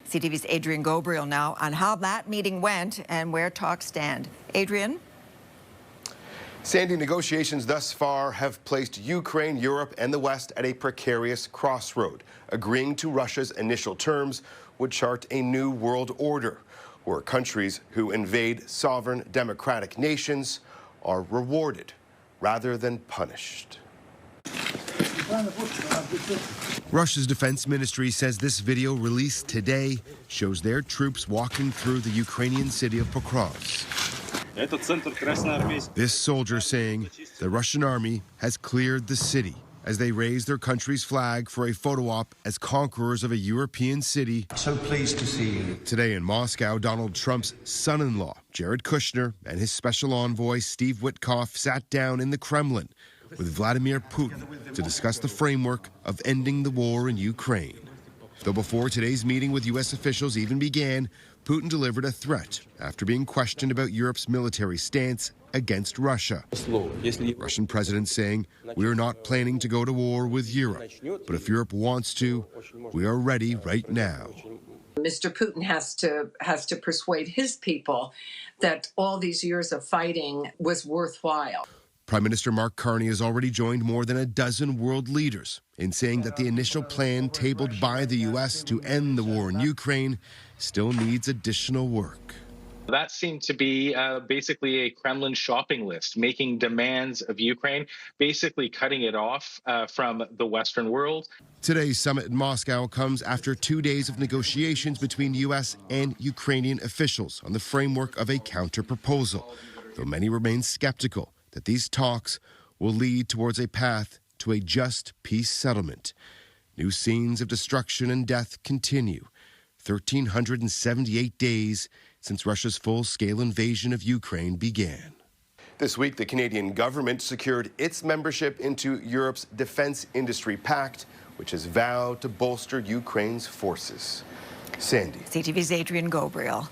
CTV's Adrian Ghobrial now on how that meeting went and where talks stand. Adrian? Sandy, negotiations thus far have placed Ukraine, Europe, and the West at a precarious crossroad. Agreeing to Russia's initial terms would chart a new world order, where countries who invade sovereign democratic nations are rewarded rather than punished. Russia's defense ministry says this video released today shows their troops walking through the Ukrainian city of Pokrovsk. This soldier saying the Russian army has cleared the city as they raise their country's flag for a photo op as conquerors of a European city. So pleased to see you. Today in Moscow, Donald Trump's son-in-law, Jared Kushner, and his special envoy, Steve Witkoff, sat down in the Kremlin with Vladimir Putin to discuss the framework of ending the war in Ukraine. Though before today's meeting with U.S. officials even began, Putin delivered a threat after being questioned about Europe's military stance against Russia. Russian president saying, "We are not planning to go to war with Europe, but if Europe wants to, we are ready right now." Mr. Putin has to persuade his people that all these years of fighting was worthwhile. Prime Minister Mark Carney has already joined more than a dozen world leaders in saying that the initial plan tabled by the U.S. to end the war in Ukraine still needs additional work. That seemed to be basically a Kremlin shopping list, making demands of Ukraine, basically cutting it off from the Western world. Today's summit in Moscow comes after 2 days of negotiations between U.S. and Ukrainian officials on the framework of a counter-proposal, though many remain skeptical that these talks will lead towards a path to a just peace settlement. New scenes of destruction and death continue. 1,378 days since Russia's full-scale invasion of Ukraine began. This week, the Canadian government secured its membership into Europe's Defense Industry Pact, which has vowed to bolster Ukraine's forces. Sandy. CTV's Adrian Ghobrial.